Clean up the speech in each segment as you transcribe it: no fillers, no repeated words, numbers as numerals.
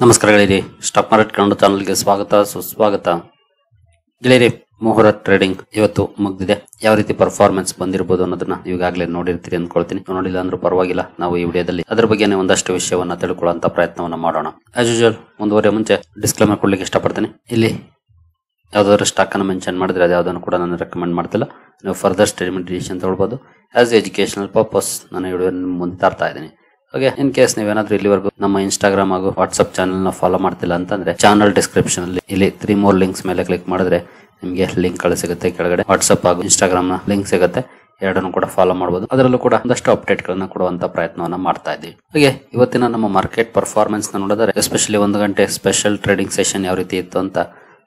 ನಮಸ್ಕಾರ ಗೆಳೆಯರಿ, stock market Kannada ಚಾನಲ್ಗೆ ಸ್ವಾಗತ ಸುಸ್ವಾಗತ. ಗೆಳೆಯರಿ, ಮುಹೂರ್ತ ಟ್ರೇಡಿಂಗ್ ಇವತ್ತು ಮುಗ್ದಿದೆ. ಯಾವ ರೀತಿ ಪರ್ಫಾರ್ಮೆನ್ಸ್ ಬಂದಿರಬಹುದು ಅನ್ನೋದನ್ನ ಈಗಾಗಲೇ ನೋಡಿರ್ತೀರಿ ಅಂದ್ಕೊಳ್ತೀನಿ. ನೋಡಿಲ್ಲ ಅಂದ್ರೂ ಪರವಾಗಿಲ್ಲ, ನಾವು ಈ ವಿಡಿಯೋದಲ್ಲಿ ಅದರ ಬಗ್ಗೆನೇ ಒಂದಷ್ಟು ವಿಷಯವನ್ನ ತಿಳ್ಕೊಳ್ಳುವಂತ ಪ್ರಯತ್ನವನ್ನ ಮಾಡೋಣ. ಆಸ್ ಯೂಶುವಲ್ ಮುಂದುವರಿಯ ಮುಂಚೆ ಡಿಸ್ಕ್ಲೇಮರ್ ಕೊಡ್ಲಿಕ್ಕೆ ಇಷ್ಟಪಡ್ತೀನಿ. ಇಲ್ಲಿ ಯಾವ್ದಾದ್ರು ಸ್ಟಾಕ್ ಅನ್ನು ಮೆನ್ಷನ್ ಮಾಡಿದ್ರೆ ಅದು ಯಾವುದನ್ನು ಕೂಡ ನಾನು ರೆಕಮೆಂಡ್ ಮಾಡ್ತಿಲ್ಲ. ನೀವು ಫರ್ದರ್ ಸ್ಟೇಟ್ಮೆಂಟ್ ಡಿಸಿಷನ್ ತಗೊಳ್ಬಹುದು. ಆಸ್ ಎಜುಕೇಶನಲ್ ಪರ್ಪಸ್ ನಾನು ಈ ವಿಡಿಯೋ ಮುಂದೆ ತರ್ತಾ ಇದ್ದೀನಿ. ಹಾಗೆ ಇನ್ ಕೇಸ್ ನೀವೇನಾದ್ರೂ ಇಲ್ಲಿವರೆಗೂ ನಮ್ಮ ಇನ್ಸ್ಟಾಗ್ರಾಮ್ ಹಾಗೂ ವಾಟ್ಸ್ಆಪ್ ಚಾನಲ್ ನ ಫಾಲೋ ಮಾಡ್ತಿಲ್ಲ ಅಂತಂದ್ರೆ ಚಾನಲ್ ಡಿಸ್ಕ್ರಿಪ್ಷನ್ ಅಲ್ಲಿ ಇಲ್ಲಿ 3 more ಲಿಂಕ್ಸ್ ಮೇಲೆ ಕ್ಲಿಕ್ ಮಾಡಿದ್ರೆ ನಿಮಗೆ ಲಿಂಕ್ ಸಿಗುತ್ತೆ. ಕೆಳಗಡೆ ವಾಟ್ಸ್ಆಪ್ ಹಾಗೂ ಇನ್ಸ್ಟಾಗ್ರಾಮ್ ನ ಲಿಂಕ್ ಸಿಗುತ್ತೆ. ಎರಡನ್ನು ಕೂಡ ಫಾಲೋ ಮಾಡಬಹುದು. ಅದರಲ್ಲೂ ಕೂಡ ಒಂದಷ್ಟು ಅಪ್ಡೇಟ್ ಗಳನ್ನ ಕೊಡುವಂತ ಪ್ರಯತ್ನವನ್ನ ಮಾಡ್ತಾ ಇದ್ದೀವಿ. ಹಾಗೆ ಇವತ್ತಿನ ನಮ್ಮ ಮಾರ್ಕೆಟ್ ಪರ್ಫಾರ್ಮೆನ್ಸ್ ನ ನೋಡಿದ್ರೆ ಎಸ್ಪೆಷಲಿ 1 ಗಂಟೆ ಸ್ಪೆಷಲ್ ಟ್ರೇಡಿಂಗ್ ಸೆಷನ್ ಯಾವ ರೀತಿ ಇತ್ತು ಅಂತ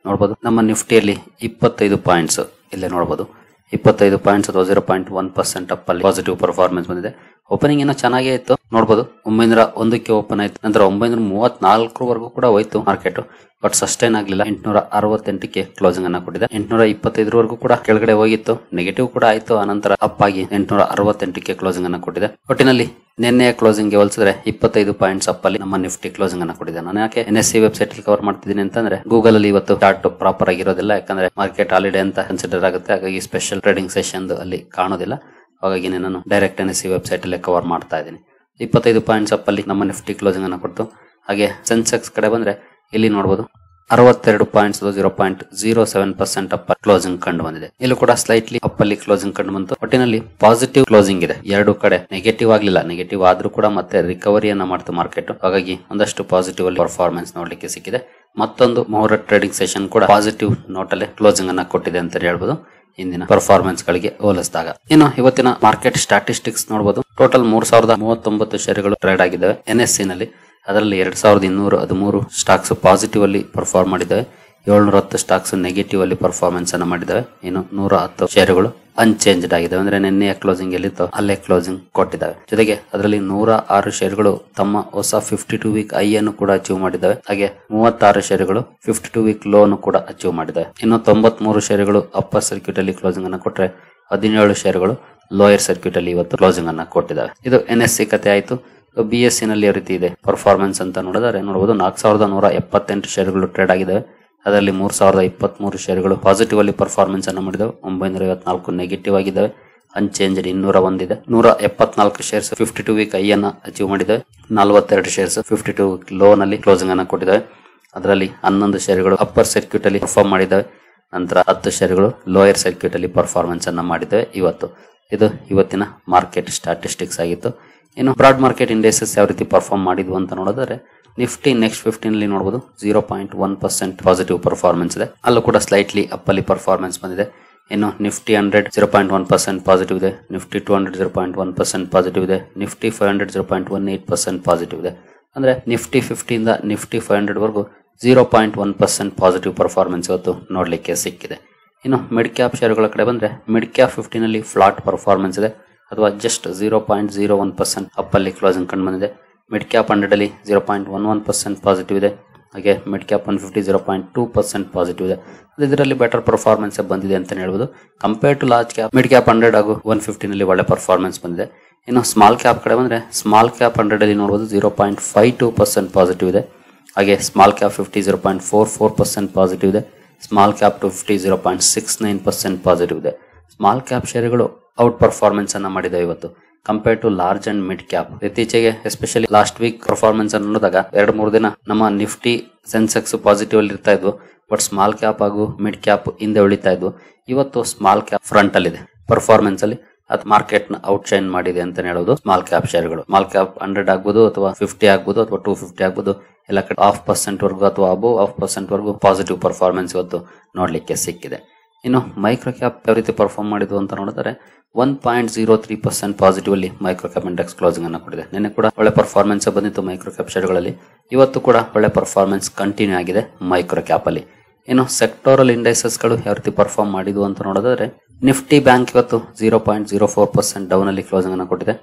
ನೋಡಬಹುದು. ನಮ್ಮ ನಿಫ್ಟಿಯಲ್ಲಿ 25 ಪಾಯಿಂಟ್ಸ್ ಇಲ್ಲೇ ನೋಡಬಹುದು. 25 ಪಾಯಿಂಟ್ಸ್ ಅಥವಾ 0.1% ಅಪ್ ಅಲ್ಲಿ ಪಾಸಿಟಿವ್ ಪರ್ಫಾರ್ಮೆನ್ಸ್ ಬಂದಿದೆ. ಓಪನಿಂಗ್ ಏನೋ ಚೆನ್ನಾಗೇ ಇತ್ತು ನೋಡಬಹುದು. 901ಕ್ಕೆ ಓಪನ್ ಆಯ್ತು. ನಂತರ 934 ವರೆಗೂ ಕೂಡ ಹೋಯ್ತು ಮಾರ್ಕೆಟ್. ಬಟ್ ಸಸ್ಟೈನ್ ಆಗಲಿಲ್ಲ. 868ಕ್ಕೆ ಕ್ಲೋಸಿಂಗ್ ಅನ್ನ ಕೊಟ್ಟಿದೆ. 825 ವರೆಗೂ ಕೂಡ ಕೆಳಗಡೆ ಹೋಗಿತ್ತು. ನೆಗೆಟಿವ್ ಕೂಡ ಆಯ್ತು. ಆನಂತರ ಅಪ್ ಆಗಿ 868ಕ್ಕೆ ಕ್ಲೋಸಿಂಗ್ ಅನ್ನ ಕೊಟ್ಟಿದೆ. ಒಟ್ಟಿನಲ್ಲಿ ನಿನ್ನೆಯ ಕ್ಲೋಸಿಂಗ್ ಗೆ ಹೋಲಿಸಿದ್ರೆ 25 ಪಾಯಿಂಟ್ಸ್ ಅಪ್ ಅಲ್ಲಿ ನಮ್ಮ ನಿಫ್ಟಿ ಕ್ಲೋಸಿಂಗ್ ಅನ್ನ ಕೊಟ್ಟಿದೆ. ನಾನು ಯಾಕೆ NSE ವೆಬ್ಸೈಟ್ ಅಲ್ಲಿ ಕವರ್ ಮಾಡ್ತಿದ್ದೀನಿ ಅಂತಂದ್ರೆ ಗೂಗಲ್ ಅಲ್ಲಿ ಇವತ್ತು ಚಾರ್ಟ್ ಪ್ರಾಪರ್ ಆಗಿರೋದಿಲ್ಲ. ಯಾಕಂದ್ರೆ ಮಾರ್ಕೆಟ್ ಹಾಲಿಡೇ ಅಂತ ಕನ್ಸಿಡರ್ ಆಗುತ್ತೆ. ಹಾಗಾಗಿ ಸ್ಪೆಷಲ್ ಟ್ರೇಡಿಂಗ್ ಸೆಷನ್ ಅಲ್ಲಿ ಕಾಣೋದಿಲ್ಲ. ಹಾಗಾಗಿ ನಾನು ಡೈರೆಕ್ಟ್ NSE ವೆಬ್ಸೈಟ್ ಅಲ್ಲಿ ಕವರ್ ಮಾಡ್ತಾ ಇದ್ದೀನಿ. 25 ಪಾಯಿಂಟ್ಸ್ ಅಪ್ ಅಲ್ಲಿ ನಮ್ಮ ನಿಫ್ಟಿ ಕ್ಲೋಸಿಂಗ್ ಅನ್ನ ಕೊಡ್ತು. ಹಾಗೆ ಸೆನ್ಸೆಕ್ಸ್ ಕಡೆ ಬಂದ್ರೆ ಇಲ್ಲಿ ನೋಡಬಹುದು 62 ಪಾಯಿಂಟ್ಸ್ 0.07% ಅಪ್ ಕ್ಲೋಸಿಂಗ್ ಕಂಡು ಬಂದಿದೆ. ಇಲ್ಲೂ ಕೂಡ ಸ್ಲೈಟ್ಲಿ ಅಪ್ ಅಲ್ಲಿ ಕ್ಲೋಸಿಂಗ್ ಕಂಡು ಬಂತು. ಒಟ್ಟಿನಲ್ಲಿ ಪಾಸಿಟಿವ್ ಕ್ಲೋಸಿಂಗ್ ಇದೆ. ಎರಡು ಕಡೆ ನೆಗೆಟಿವ್ ಆಗ್ಲಿಲ್ಲ. ನೆಗೆಟಿವ್ ಆದ್ರೂ ಕೂಡ ಮತ್ತೆ ರಿಕವರಿಯನ್ನ ಮಾಡ್ತು ಮಾರ್ಕೆಟ್. ಹಾಗಾಗಿ ಒಂದಷ್ಟು ಪಾಸಿಟಿವ್ ಅಲ್ಲಿ ಪರ್ಫಾರ್ಮೆನ್ಸ್ ನೋಡ್ಲಿಕ್ಕೆ ಸಿಕ್ಕಿದೆ. ಮತ್ತೊಂದು ಮುಹೂರ್ತ ಟ್ರೇಡಿಂಗ್ ಸೆಷನ್ ಕೂಡ ಪಾಸಿಟಿವ್ ನೋಟ್ ಅಲ್ಲಿ ಕ್ಲೋಸಿಂಗ್ ಅನ್ನ ಕೊಟ್ಟಿದೆ ಅಂತ ಹೇಳ್ಬೋದು ಇಂದಿನ ಪರ್ಫಾರ್ಮೆನ್ಸ್ ಗಳಿಗೆ ಹೋಲಿಸಿದಾಗ. ಇನ್ನು ಇವತ್ತಿನ ಮಾರ್ಕೆಟ್ ಸ್ಟಾಟಿಸ್ಟಿಕ್ಸ್ ನೋಡಬಹುದು. ಟೋಟಲ್ 3039 ಷೇರುಗಳು ಟ್ರೇಡ್ ಆಗಿದ್ದಾವೆ NSE ನಲ್ಲಿ. ಅದರಲ್ಲಿ 2213 ಸ್ಟಾಕ್ಸ್ ಪಾಸಿಟಿವ್ ಅಲ್ಲಿ ಪರ್ಫಾರ್ಮ್ ಮಾಡಿದ್ದಾವೆ. 710 ಸ್ಟಾಕ್ಸ್ ನೆಗೆಟಿವ್ ಅಲ್ಲಿ ಪರ್ಫಾರ್ಮೆನ್ಸ್ ಅನ್ನ ಮಾಡಿದ್ದಾವೆ. ಇನ್ನು 110 ಷೇರುಗಳು ಅನ್ಚೇಂಜ್ಡ್ ಆಗಿದ್ದಾವೆ. ಅಂದ್ರೆ ನಿನ್ನೆಯ ಕ್ಲೋಸಿಂಗ್ ಎಲ್ಲಿತ್ತು ಅಲ್ಲೇ ಕ್ಲೋಸಿಂಗ್ ಕೊಟ್ಟಿದ್ದಾವೆ. ಜೊತೆಗೆ ಅದರಲ್ಲಿ 106 ಷೇರುಗಳು ತಮ್ಮ ಹೊಸ 52 ವೀಕ್ ಐ ಅನ್ನು ಕೂಡ ಅಚೀವ್ ಮಾಡಿದ್ದಾವೆ. ಹಾಗೆ 36 ಷೇರುಗಳು 52 ವೀಕ್ ಲೋ ಅನ್ನು ಕೂಡ ಅಚೀವ್ ಮಾಡಿದ್ದಾವೆ. ಇನ್ನು 93 ಷೇರುಗಳು ಅಪ್ಪರ್ ಸರ್ಕ್ಯೂಟ್ ಅಲ್ಲಿ ಕ್ಲೋಸಿಂಗ್ ಅನ್ನ ಕೊಟ್ಟರೆ 17 ಷೇರುಗಳು ಲೋಯರ್ ಸರ್ಕ್ಯೂಟ್ ಅಲ್ಲಿ ಇವತ್ತು ಕ್ಲೋಸಿಂಗ್ ಅನ್ನ ಕೊಟ್ಟಿದ್ದಾವೆ. ಇದು NSE ಕತೆ ಆಯ್ತು. BSE ನಲ್ಲಿ ಯಾವ ರೀತಿ ಇದೆ ಪರ್ಫಾರ್ಮೆನ್ಸ್ ಅಂತ ನೋಡಿದ್ರೆ ನೋಡಬಹುದು 4178 ಷೇರುಗಳು ಟ್ರೇಡ್ ಆಗಿದ್ದಾವೆ. ಅದರಲ್ಲಿ 3023 ಷೇರುಗಳು ಪಾಸಿಟಿವ್ ಅಲ್ಲಿ ಪರ್ಫಾರ್ಮೆನ್ಸ್ ಅನ್ನು ಮಾಡಿದವು. 954 ನೆಗೆಟಿವ್ ಆಗಿದ್ದಾವೆ. ಅನ್ಚೇಂಜ್ಡ್ 201 ಇದೆ. 174 ಶೇರ್ಸ್ 52 ವೀಕ್ ಐ ಅನ್ನ ಅಚೀವ್ ಮಾಡಿದ್ದಾವೆ. 42 ಶೇರ್ಸ್ 52 ವೀಕ್ ಲೋ ನಲ್ಲಿ ಕ್ಲೋಸಿಂಗ್ ಅನ್ನ ಕೊಟ್ಟಿದ್ದಾವೆ. ಅದರಲ್ಲಿ 11 ಷೇರುಗಳು ಅಪ್ಪರ್ ಸರ್ಕ್ಯೂಟ್ ಅಲ್ಲಿ ಪರ್ಫಾರ್ಮ್ ಮಾಡಿದ್ದಾವೆ. ನಂತರ 10 ಷೇರುಗಳು ಲೋಯರ್ ಸರ್ಕ್ಯೂಟ್ ಅಲ್ಲಿ ಪರ್ಫಾರ್ಮೆನ್ಸ್ ಅನ್ನ ಮಾಡಿದ್ದಾವೆ ಇವತ್ತು. ಇದು ಇವತ್ತಿನ ಮಾರ್ಕೆಟ್ ಸ್ಟಾಟಿಸ್ಟಿಕ್ಸ್ ಆಗಿತ್ತು. ಇನ್ನು ಬ್ರಾಡ್ ಮಾರ್ಕೆಟ್ ಇಂಡೆಕ್ಸಸ್ ಯಾವ ರೀತಿ ಪರ್ಫಾರ್ಮ್ ಮಾಡಿದ್ವು ಅಂತ ನೋಡಿದ್ರೆ ನಿಫ್ಟಿ ನೆಕ್ಸ್ಟ್ 15 ಅಲ್ಲಿ ನೋಡಬಹುದು 0.1% ಪಾಸಿಟಿವ್ ಪರ್ಫಾರ್ಮೆನ್ಸ್ ಇದೆ. ಅಲ್ಲೂ ಕೂಡ ಸ್ಲೈಟ್ಲಿ ಅಪ್ ಅಲ್ಲಿ ಪರ್ಫಾರ್ಮೆನ್ಸ್ ಬಂದಿದೆ. ಇನ್ನು ನಿಫ್ಟಿ 100 0.1% ಪಾಸಿಟಿವ್ ಇದೆ. ನಿಫ್ಟಿ 200 0.1% ಪಾಸಿಟಿವ್ ಇದೆ. ನಿಫ್ಟಿ 500 0.18% ಪಾಸಿಟಿವ್ ಇದೆ. ಅಂದ್ರೆ ನಿಫ್ಟಿ 50 ಇಂದ ನಿಫ್ಟಿ 500 ವರೆಗೂ 0.1% ಪಾಸಿಟಿವ್ ಪರ್ಫಾರ್ಮೆನ್ಸ್ ಇವತ್ತು ನೋಡ್ಲಿಕ್ಕೆ ಸಿಕ್ಕಿದೆ. ಇನ್ನು ಮಿಡ್ ಕ್ಯಾಪ್ ಷೇರುಗಳ ಕಡೆ ಬಂದ್ರೆ ಮಿಡ್ ಕ್ಯಾಪ್ 15 ಅಲ್ಲಿ ಫ್ಲಾಟ್ ಪರ್ಫಾರ್ಮೆನ್ಸ್ ಇದೆ ಅಥವಾ ಜಸ್ಟ್ 0.01% ಅಪ್ ಅಲ್ಲಿ ಕ್ಲೋಸಿಂಗ್ ಕಂಡು ಬಂದಿದೆ. ಮಿಡ್ ಕ್ಯಾಪ್ 100 ಅಲ್ಲಿ 0.11% ಪಾಸಿಟಿವ್ ಇದೆ. ಹಾಗೆ ಮಿಡ್ ಕ್ಯಾಪ್ 150 0.2% ಪಾಸಿಟಿವ್ ಇದೆ. ಇದರಲ್ಲಿ ಬೆಟರ್ ಪರ್ಫಾರ್ಮೆನ್ಸ್ ಬಂದಿದೆ ಅಂತ ಹೇಳ್ಬೋದು compare to large cap. Mid cap 100 ಹಾಗೂ 150 ನಲ್ಲಿ ಒಳ್ಳೆ ಪರ್ಫಾರ್ಮೆನ್ಸ್ ಬಂದಿದೆ. ಇನ್ನು ಸ್ಮಾಲ್ ಕ್ಯಾಪ್ ಕಡೆ ಬಂದ್ರೆ ಸ್ಮಾಲ್ ಕ್ಯಾಪ್ 100 ಅಲ್ಲಿ ನೋಡಬಹುದು 0.52% ಪಾಸಿಟಿವ್ ಇದೆ. ಹಾಗೆ ಸ್ಮಾಲ್ ಕ್ಯಾಪ್ 50 0.44% ಪಾಸಿಟಿವ್ ಇದೆ. ಸ್ಮಾಲ್ ಕ್ಯಾಪ್ 250 0.69% ಪಾಸಿಟಿವ್ ಇದೆ. ಸ್ಮಾಲ್ ಕ್ಯಾಪ್ ಷೇರುಗಳು ಔಟ್ ಪರ್ಫಾರ್ಮೆನ್ಸ್ ಅನ್ನ ಮಾಡಿದೆ ಇವತ್ತು compare to large and mid cap. ಇತ್ತೀಚೆಗೆ ಎಸ್ಪೆಷಲಿ ಲಾಸ್ಟ್ ವೀಕ್ ಪರ್ಫಾರ್ಮೆನ್ಸ್ ಅನ್ನು ನೋಡಿದಾಗ 2-3 ದಿನ ನಮ್ಮ ನಿಫ್ಟಿ ಸೆನ್ಸೆಕ್ಸ್ ಪಾಸಿಟಿವ್ ಅಲ್ಲಿ ಇರ್ತಾ ಇದ್ವು. ಬಟ್ ಸ್ಮಾಲ್ ಕ್ಯಾಪ್ ಹಾಗೂ ಮಿಡ್ ಕ್ಯಾಪ್ ಹಿಂದೆ ಉಳಿತಾ ಇದ್ವು. ಇವತ್ತು ಸ್ಮಾಲ್ ಕ್ಯಾಪ್ ಫ್ರಂಟ್ ಅಲ್ಲಿ ಇದೆ ಪರ್ಫಾರ್ಮೆನ್ಸ್ ಅಲ್ಲಿ. ಅದು ಮಾರ್ಕೆಟ್ ನ ಔಟ್ ಶೈನ್ ಮಾಡಿದೆ ಅಂತ ಹೇಳೋದು ಸ್ಮಾಲ್ ಕ್ಯಾಪ್ ಷೇರುಗಳು. ಸ್ಮಾಲ್ ಕ್ಯಾಪ್ 100 ಆಗ್ಬೋದು ಅಥವಾ 50 ಆಗ್ಬೋದು ಅಥವಾ 250 ಆಗ್ಬೋದು. ಎಲ್ಲ ಕಡೆ 0.5% ವರೆಗೂ ಅಥವಾ ಅಬೋ 0.5% ವರೆಗೂ ಪಾಸಿಟಿವ್ ಪರ್ಫಾರ್ಮೆನ್ಸ್ ಇವತ್ತು ನೋಡ್ಲಿಕ್ಕೆ ಸಿಕ್ಕಿದೆ. ಇನ್ನು ಮೈಕ್ರೋ ಕ್ಯಾಪ್ ಯಾವ ರೀತಿ ಪರ್ಫಾರ್ಮ್ ಮಾಡಿದ್ವು ಅಂತ ನೋಡಿದ್ರೆ 1.03% ಪಾಸಿಟಿವ್ ಅಲ್ಲಿ ಮೈಕ್ರೋ ಕ್ಯಾಪ್ ಇಂಡೆಕ್ಸ್ ಕ್ಲೋಸಿಂಗ್ ಅನ್ನು ಕೊಟ್ಟಿದೆ. ನಿನ್ನೆ ಕೂಡ ಒಳ್ಳೆ ಪರ್ಫಾರ್ಮೆನ್ಸ್ ಬಂದಿತ್ತು ಮೈಕ್ರೋ ಕ್ಯಾಪ್ ಷೇರುಗಳಲ್ಲಿ. ಇವತ್ತು ಕೂಡ ಒಳ್ಳೆ ಪರ್ಫಾರ್ಮೆನ್ಸ್ ಕಂಟಿನ್ಯೂ ಆಗಿದೆ ಮೈಕ್ರೋ ಕ್ಯಾಪ್ ಅಲ್ಲಿ. ಇನ್ನು ಸೆಕ್ಟೋರಲ್ ಇಂಡೆಕ್ಸಸ್ ಗಳು ಯಾವ ರೀತಿ ಪರ್ಫಾರ್ಮ್ ಮಾಡಿದ್ವು ಅಂತ ನೋಡಿದ್ರೆ ನಿಫ್ಟಿ ಬ್ಯಾಂಕ್ ಇವತ್ತು 0.04% ಡೌನ್ ಅಲ್ಲಿ ಕ್ಲೋಸಿಂಗ್ ಅನ್ನು ಕೊಟ್ಟಿದೆ.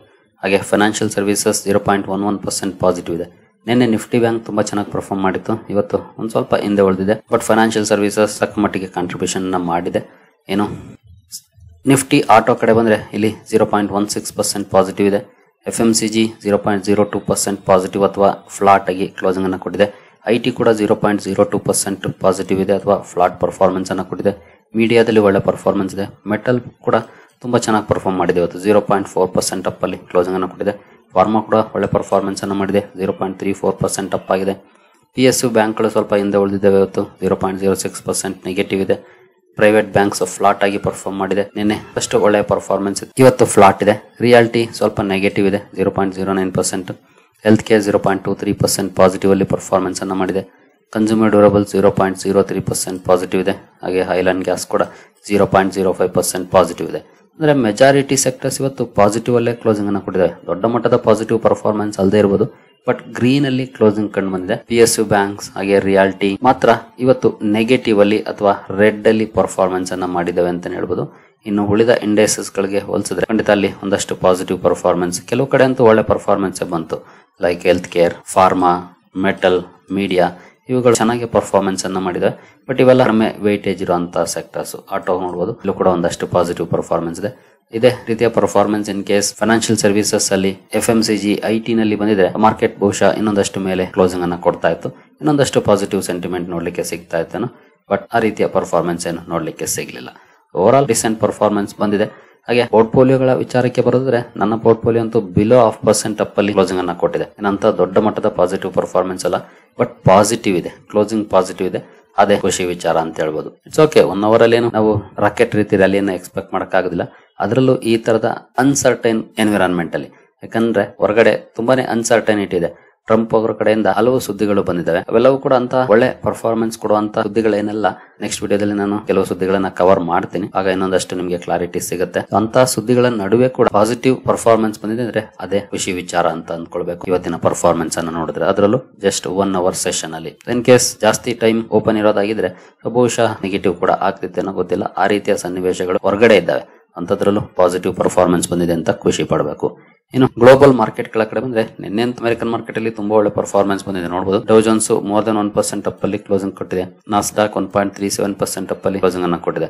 ಹಾಗೆ ಫೈನಾನ್ಷಿಯಲ್ ಸರ್ವಿಸಸ್ 0.11% ಪಾಸಿಟಿವ್ ಇದೆ. ನಿನ್ನೆ ನಿಫ್ಟಿ ಬ್ಯಾಂಕ್ ತುಂಬಾ ಚೆನ್ನಾಗಿ ಪರ್ಫಾರ್ಮ್ ಮಾಡಿತ್ತು. ಇವತ್ತು ಒಂದ್ ಸ್ವಲ್ಪ ಹಿಂದೆ ಉಳಿದಿದೆ. ಬಟ್ ಫೈನಾನ್ಷಿಯಲ್ ಸರ್ವಿಸಸ್ ತಕ್ಕ ಮಟ್ಟಿಗೆ ಕಾಂಟ್ರಿಬ್ಯೂಷನ್ ಮಾಡಿದೆ. ಏನು ನಿಫ್ಟಿ ಆಟೋ ಕಡೆ ಬಂದ್ರೆ ಇಲ್ಲಿ 0.16% ಪಾಸಿಟಿವ್ ಇದೆ. FMCG 0.02% ಪಾಸಿಟಿವ್ ಅಥವಾ ಫ್ಲಾಟ್ ಆಗಿ ಕ್ಲೋಸಿಂಗ್ ಅನ್ನು ಕೊಟ್ಟಿದೆ. IT ಕೂಡ 0.02% ಪಾಸಿಟಿವ್ ಇದೆ ಅಥವಾ ಫ್ಲಾಟ್ ಪರ್ಫಾರ್ಮೆನ್ಸ್ ಅನ್ನ ಕೊಟ್ಟಿದೆ. ಮೀಡಿಯಾದಲ್ಲಿ ಒಳ್ಳೆ ಪರ್ಫಾರ್ಮೆನ್ಸ್ ಇದೆ. ಮೆಟಲ್ ಕೂಡ ತುಂಬಾ ಚೆನ್ನಾಗಿ ಪರ್ಫಾರ್ಮ್ ಮಾಡಿದೆ ಇವತ್ತು 0.4% ಅಪ್ ಅಲ್ಲಿ ಕ್ಲೋಸಿಂಗ್ ಅನ್ನು ಕೊಟ್ಟಿದೆ. ಫಾರ್ಮಾ ಕೂಡ ಒಳ್ಳೆ ಪರ್ಫಾರ್ಮೆನ್ಸ್ ಅನ್ನು ಮಾಡಿದೆ 0.34% ಅಪ್ ಆಗಿದೆ. PSU ಬ್ಯಾಂಕ್ಗಳು ಸ್ವಲ್ಪ ಹಿಂದೆ ಉಳಿದಿದ್ದಾವೆ ಇವತ್ತು 0.06% ನೆಗೆಟಿವ್ ಇದೆ. ಪ್ರೈವೇಟ್ ಬ್ಯಾಂಕ್ಸ್ ಫ್ಲಾಟ್ ಆಗಿ ಪರ್ಫಾರ್ಮ್ ಮಾಡಿದೆ. ನಿನ್ನೆ ಅಷ್ಟು ಒಳ್ಳೆಯ ಪರ್ಫಾರ್ಮೆನ್ಸ್ ಇವತ್ತು ಫ್ಲಾಟ್ ಇದೆ. ರಿಯಾಲಿಟಿ ಸ್ವಲ್ಪ ನೆಗೆಟಿವ್ ಇದೆ 0.09%. ಹೆಲ್ತ್ ಕೇರ್ 0.23% ಪಾಸಿಟಿವ್ ಅಲ್ಲಿ ಪರ್ಫಾರ್ಮೆನ್ಸ್ ಅನ್ನು ಮಾಡಿದೆ. ಕನ್ಸ್ಯೂಮರ್ ಡ್ಯೂರಬಲ್ 0.03% ಪಾಸಿಟಿವ್ ಇದೆ. ಹಾಗೆ ಆಯಿಲ್ ಅಂಡ್ ಗ್ಯಾಸ್ ಕೂಡ 0.05% ಪಾಸಿಟಿವ್ ಇದೆ. ಅಂದ್ರೆ ಮೆಜಾರಿಟಿ ಸೆಕ್ಟರ್ಸ್ ಇವತ್ತು ಪಾಸಿಟಿವ್ ಅಲ್ಲೇ ಕ್ಲೋಸಿಂಗ್ ಅನ್ನು ಕೊಟ್ಟಿದ್ದಾರೆ. ದೊಡ್ಡ ಮಟ್ಟದ ಪಾಸಿಟಿವ್ ಪರ್ಫಾರ್ಮೆನ್ಸ್ ಅಲ್ಲದೆ ಇರಬಹುದು, ಬಟ್ ಗ್ರೀನ್ ಅಲ್ಲಿ ಕ್ಲೋಸಿಂಗ್ ಕಂಡು ಬಂದಿದೆ. PSU ಬ್ಯಾಂಕ್ಸ್ ಹಾಗೆ ರಿಯಾಲಿಟಿ ಮಾತ್ರ ಇವತ್ತು ನೆಗೆಟಿವ್ ಅಲ್ಲಿ ಅಥವಾ ರೆಡ್ ಅಲ್ಲಿ ಪರ್ಫಾರ್ಮೆನ್ಸ್ ಅನ್ನ ಮಾಡಿದ್ದಾವೆ ಅಂತ ಹೇಳ್ಬೋದು. ಇನ್ನು ಉಳಿದ ಇಂಡೈಸಸ್ ಗಳಿಗೆ ಹೋಲಿಸಿದ್ರೆ ಖಂಡಿತ ಅಲ್ಲಿ ಒಂದಷ್ಟು ಪಾಸಿಟಿವ್ ಪರ್ಫಾರ್ಮೆನ್ಸ್, ಕೆಲವು ಕಡೆ ಅಂತೂ ಒಳ್ಳೆ ಪರ್ಫಾರ್ಮೆನ್ಸ್ ಬಂತು. Like health care, pharma, metal, media ಇವುಗಳು ಚೆನ್ನಾಗಿ ಪರ್ಫಾರ್ಮೆನ್ಸ್ ಅನ್ನ ಮಾಡಿದೆ. ಬಟ್ ಇವೆಲ್ಲ ಕಡಿಮೆ ವೇಟೇಜ್ ಇರುವಂತಹ ಸೆಕ್ಟರ್ಸ್. ಆಟೋ ನೋಡಬಹುದು, ಇಲ್ಲೂ ಕೂಡ ಒಂದಷ್ಟು ಪಾಸಿಟಿವ್ ಪರ್ಫಾರ್ಮೆನ್ಸ್ ಇದೆ. ಇದೇ ರೀತಿಯ performance in case financial services ಅಲ್ಲಿ FMCG IT ನಲ್ಲಿ ಬಂದಿದ್ರೆ ಮಾರ್ಕೆಟ್ ಬಹುಶಃ ಇನ್ನೊಂದಷ್ಟು ಮೇಲೆ ಕ್ಲೋಸಿಂಗ್ ಅನ್ನ ಕೊಡ್ತಾ ಇತ್ತು, ಇನ್ನೊಂದಷ್ಟು ಪಾಸಿಟಿವ್ ಸೆಂಟಿಮೆಂಟ್ ನೋಡ್ಲಿಕ್ಕೆ ಸಿಗ್ತಾ ಇತ್ತು. ಬಟ್ ಆ ರೀತಿಯ ಪರ್ಫಾರ್ಮೆನ್ಸ್ ಏನು ನೋಡ್ಲಿಕ್ಕೆ ಸಿಗ್ಲಿಲ್ಲ. ಓವರ್ ಆಲ್ ಡಿಸೆಂಟ್ ಪರ್ಫಾರ್ಮೆನ್ಸ್ ಬಂದಿದೆ. ಹಾಗೆ ಪೋರ್ಟ್ಫೋಲಿಯೋಗಳ ವಿಚಾರಕ್ಕೆ ಬರೋದ್ರೆ ನನ್ನ ಪೋರ್ಟ್ಫೋಲಿಯೋ ಅಂತೂ ಬಿಲೋ 0.5% ಅಪ್ ಅಲ್ಲಿ ಕ್ಲೋಸಿಂಗ್ ಅನ್ನ ಕೊಟ್ಟಿದೆ. ಏನಂತ ದೊಡ್ಡ ಮಟ್ಟದ ಪಾಸಿಟಿವ್ ಪರ್ಫಾರ್ಮೆನ್ಸ್ ಅಲ್ಲ, ಬಟ್ ಪಾಸಿಟಿವ್ ಇದೆ, ಕ್ಲೋಸಿಂಗ್ ಪಾಸಿಟಿವ್ ಇದೆ. ಅದೇ ಖುಷಿ ವಿಚಾರ ಅಂತ ಹೇಳ್ಬೋದು. It's okay. 1 ಅವರ್ ಅಲ್ಲಿ ಏನು ನಾವು ರಾಕೆಟ್ ರೀತಿ ರ್ಯಾಲಿಯನ್ನ ಎಕ್ಸ್ಪೆಕ್ಟ್ ಮಾಡಕ್ ಆಗುದಿಲ್ಲ. ಅದರಲ್ಲೂ ಈ ತರದ ಅನ್ಸರ್ಟೈನ್ ಎನ್ವಿರಾನ್ಮೆಂಟ್ ಅಲ್ಲಿ, ಯಾಕಂದ್ರೆ ಹೊರಗಡೆ ತುಂಬಾನೇ ಅನ್ಸರ್ಟೈನಿಟಿ ಇದೆ. ಟ್ರಂಪ್ ಅವರ ಕಡೆಯಿಂದ ಹಲವು ಸುದ್ದಿಗಳು ಬಂದಿದ್ದಾವೆ. ಅವೆಲ್ಲವೂ ಕೂಡ ಅಂತ ಒಳ್ಳೆ ಪರ್ಫಾರ್ಮೆನ್ಸ್ ಕೊಡುವಂತ ಸುದ್ದಿಗಳೇನೆಲ್ಲ ನೆಕ್ಸ್ಟ್ ವಿಡಿಯೋದಲ್ಲಿ ನಾನು ಕೆಲವು ಸುದ್ದಿಗಳನ್ನ ಕವರ್ ಮಾಡ್ತೀನಿ. ಆಗ ಇನ್ನೊಂದಷ್ಟು ನಿಮಗೆ ಕ್ಲಾರಿಟಿ ಸಿಗುತ್ತೆ. ಅಂತ ಸುದ್ದಿಗಳ ನಡುವೆ ಕೂಡ ಪಾಸಿಟಿವ್ ಪರ್ಫಾರ್ಮೆನ್ಸ್ ಬಂದಿದೆ ಅಂದ್ರೆ ಅದೇ ಖುಷಿ ವಿಚಾರ ಅಂತ ಅಂದ್ಕೊಳ್ಬೇಕು. ಇವತ್ತಿನ ಪರ್ಫಾರ್ಮೆನ್ಸ್ ಅನ್ನ ನೋಡಿದ್ರೆ ಅದರಲ್ಲೂ ಜಸ್ಟ್ 1 ಅವರ್ ಸೆಷನ್ ಅಲ್ಲಿ ಇನ್ ಕೇಸ್ ಜಾಸ್ತಿ ಟೈಮ್ ಓಪನ್ ಇರೋದಾಗಿದ್ರೆ ಬಹುಶಃ ನೆಗೆಟಿವ್ ಕೂಡ ಆಗ್ತಿತ್ತು ಅನ್ನೋ ಗೊತ್ತಿಲ್ಲ. ಆ ರೀತಿಯ ಸನ್ನಿವೇಶಗಳು ಹೊರಗಡೆ ಇದ್ದಾವೆ. ಅಂತದ್ರಲ್ಲೂ ಪಾಸಿಟಿವ್ ಪರ್ಫಾರ್ಮೆನ್ಸ್ ಬಂದಿದೆ ಅಂತ ಖುಷಿ ಪಡಬೇಕು. ಇನ್ನು ಗ್ಲೋಬಲ್ ಮಾರ್ಕೆಟ್ ಗಳ ಕಡೆ ಬಂದ್ರೆ ನಿನ್ನೆ ಅಮೆರಿಕನ್ ಮಾರ್ಕೆಟ್ ಅಲ್ಲಿ ತುಂಬಾ ಒಳ್ಳೆ ಪರ್ಫಾರ್ಮೆನ್ಸ್ ಬಂದಿದೆ ನೋಡಬಹುದು. ಡೌ ಜೋನ್ಸ್ ಮೋರ್ ದನ್ 1% ಅಪ್ ಅಲ್ಲಿ ಕ್ಲೋಸಿಂಗ್ ಕೊಟ್ಟಿದೆ. ನಾಸ್ಡಾಕ್ 1.37% ಅಪ್ ಅಲ್ಲಿ ಕ್ಲೋಸಿಂಗ್ ಅನ್ನ ಕೊಟ್ಟಿದೆ.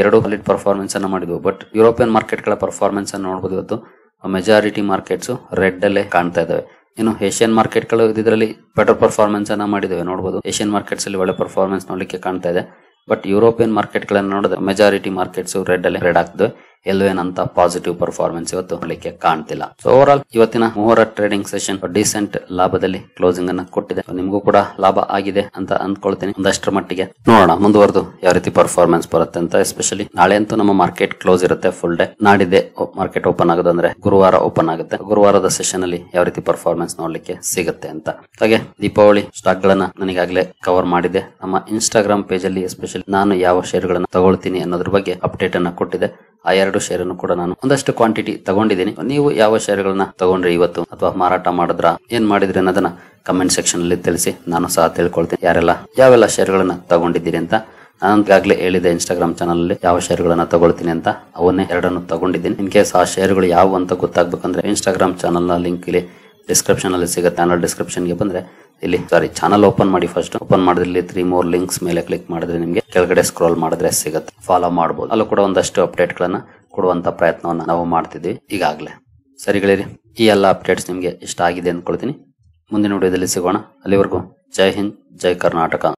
ಎರಡು ಸಾಲಿಡ್ ಪರ್ಫಾರ್ಮೆನ್ಸ್ ಅನ್ನ ಮಾಡಿದ್ವು. ಬಟ್ ಯುರೋಪಿಯನ್ ಮಾರ್ಕೆಟ್ ಗಳ ಪರ್ಫಾರ್ಮೆನ್ಸ್ ಅನ್ನು ನೋಡಬಹುದು. ಇವತ್ತು ಮೆಜಾರಿಟಿ ಮಾರ್ಕೆಟ್ಸ್ ರೆಡ್ ಅಲ್ಲೇ ಕಾಣ್ತಾ ಇದಾವೆ. ಇನ್ನು ಏಷ್ಯನ್ ಮಾರ್ಕೆಟ್ ಗಳು ಇದರಲ್ಲಿ ಬೆಟರ್ ಪರ್ಫಾರ್ಮೆನ್ಸ್ ಅನ್ನ ಮಾಡಿದ್ದೇವೆ ನೋಡಬಹುದು. ಏಷ್ಯನ್ ಮಾರ್ಕೆಟ್ಸ್ ಅಲ್ಲಿ ಒಳ್ಳೆ ಪರ್ಫಾರ್ಮೆನ್ಸ್ ನೋಡ್ಲಿಕ್ಕೆ ಕಾಣ್ತಾ ಇದೆ. ಬಟ್ ಯುರೋಪಿಯನ್ ಮಾರ್ಕೆಟ್ ಗಳನ್ನ ನೋಡಿದ್ರೆ ಮೆಜಾರಿಟಿ ಮಾರ್ಕೆಟ್ಸ್ ರೆಡ್ ಅಲ್ಲಿ ರೆಡ್ ಆಗ್ತದೆ. ಎಲ್ಲೂ ಏನಂತ ಪಾಸಿಟಿವ್ ಪರ್ಫಾರ್ಮೆನ್ಸ್ ಇವತ್ತು ನೋಡಲಿಕ್ಕೆ ಕಾಣ್ತಿಲ್ಲ. ಸೊ ಓವರ್ ಆಲ್ ಇವತ್ತಿನ ಮೂವರ ಟ್ರೇಡಿಂಗ್ ಸೆಷನ್ ಡಿಸೆಂಟ್ ಲಾಭದಲ್ಲಿ ಕ್ಲೋಸಿಂಗ್ ಅನ್ನ ಕೊಟ್ಟಿದೆ. ನಿಮಗೂ ಕೂಡ ಲಾಭ ಆಗಿದೆ ಅಂತ ಅಂದ್ಕೊಳ್ತೀನಿ ಒಂದಷ್ಟರ ಮಟ್ಟಿಗೆ. ನೋಡೋಣ ಮುಂದುವರೆದು ಯಾವ ರೀತಿ ಪರ್ಫಾರ್ಮೆನ್ಸ್ ಬರುತ್ತೆ ಅಂತ. ಎಸ್ಪೆಷಲಿ ನಾಳೆ ಅಂತೂ ನಮ್ಮ ಮಾರ್ಕೆಟ್ ಕ್ಲೋಸ್ ಇರುತ್ತೆ ಫುಲ್ ಡೇ. ನಾಡಿದ್ದೆ ಮಾರ್ಕೆಟ್ ಓಪನ್ ಆಗೋದು ಅಂದ್ರೆ ಗುರುವಾರ ಓಪನ್ ಆಗುತ್ತೆ. ಗುರುವಾರದ ಸೆಷನ್ ಅಲ್ಲಿ ಯಾವ ರೀತಿ ಪರ್ಫಾರ್ಮೆನ್ಸ್ ನೋಡ್ಲಿಕ್ಕೆ ಸಿಗುತ್ತೆ ಅಂತ. ಹಾಗೆ ದೀಪಾವಳಿ ಸ್ಟಾಕ್ ಗಳನ್ನ ನನಗಾಗ್ಲೇ ಕವರ್ ಮಾಡಿದೆ. ನಮ್ಮ ಇನ್ಸ್ಟಾಗ್ರಾಮ್ ಪೇಜ್ ಅಲ್ಲಿ ಎಸ್ಪೆಷಲಿ ನಾನು ಯಾವ ಶೇರ್ ಗಳನ್ನ ತಗೊಳ್ತೀನಿ ಅನ್ನೋದ್ರ ಬಗ್ಗೆ ಅಪ್ಡೇಟ್ ಅನ್ನ ಕೊಟ್ಟಿದೆ. ಆ 2 ಶೇರ್ ಅನ್ನು ಕೂಡ ನಾನು ಒಂದಷ್ಟು ಕ್ವಾಂಟಿಟಿ ತಗೊಂಡಿದ್ದೀನಿ. ನೀವು ಯಾವ ಶೇರ್ ಗಳನ್ನ ತಗೊಂಡ್ರಿ ಇವತ್ತು ಅಥವಾ ಮಾರಾಟ ಮಾಡಿದ್ರ ಏನ್ ಮಾಡಿದ್ರಿ ಅನ್ನೋದನ್ನ ಕಮೆಂಟ್ ಸೆಕ್ಷನ್ ಅಲ್ಲಿ ತಿಳಿಸಿ. ನಾನು ಸಹ ತಿಳ್ಕೊಳ್ತೀನಿ ಯಾವೆಲ್ಲ ಶೇರ್ ಗಳನ್ನ ತಗೊಂಡಿದ್ದೀರಿ ಅಂತ. ನಾನು ಈಗಾಗಲೇ ಹೇಳಿದೆ ಇನ್ಸ್ಟಾಗ್ರಾಮ್ ಚಾನಲ್ ಅಲ್ಲಿ ಯಾವ ಶೇರ್ ಗಳನ್ನ ತಗೊಳ್ತೀನಿ ಅಂತ. ಅವನ್ನೇ 2 ತಗೊಂಡಿದ್ದೀನಿ. ಇನ್ ಕೇಸ್ ಆ ಶೇರ್ಗಳು ಯಾವ ಅಂತ ಗೊತ್ತಾಗ್ಬೇಕಂದ್ರೆ ಇನ್ಸ್ಟಾಗ್ರಾಮ್ ಚಾನಲ್ ನ ಲಿಂಕ್ ಇಲ್ಲಿ ಡಿಸ್ಕ್ರಿಪ್ಷನ್ ಅಲ್ಲಿ ಸಿಗುತ್ತೆ. ಚಾನಲ್ ಡಿಸ್ಕ್ರಿಪ್ಷನ್ ಗೆ ಬಂದ್ರೆ ಇಲ್ಲಿ ಚಾನಲ್ ಓಪನ್ ಮಾಡಿ. ಫಸ್ಟ್ ಓಪನ್ ಮಾಡಿದ್ರೆ ಇಲ್ಲಿ 3 more ಲಿಂಕ್ಸ್ ಮೇಲೆ ಕ್ಲಿಕ್ ಮಾಡಿದ್ರೆ ನಿಮಗೆ ಕೆಳಗಡೆ ಸ್ಕ್ರೋಲ್ ಮಾಡಿದ್ರೆ ಸಿಗುತ್ತೆ. ಫಾಲೋ ಮಾಡಬಹುದು. ಅಲ್ಲೂ ಕೂಡ ಒಂದಷ್ಟು ಅಪ್ಡೇಟ್ ಗಳನ್ನ ಕೊಡುವಂತ ಪ್ರಯತ್ನವನ್ನ ನಾವು ಮಾಡ್ತಿದ್ವಿ ಈಗಾಗಲೇ. ಸರಿಗಳಿರಿ, ಈ ಎಲ್ಲ ಅಪ್ಡೇಟ್ಸ್ ನಿಮ್ಗೆ ಇಷ್ಟ ಆಗಿದೆ ಅಂದ್ಕೊಳ್ತೀನಿ. ಮುಂದಿನ ವಿಡಿಯೋದಲ್ಲಿ ಸಿಗೋಣ. ಅಲ್ಲಿವರೆಗೂ ಜೈ ಹಿಂದ್, ಜೈ ಕರ್ನಾಟಕ.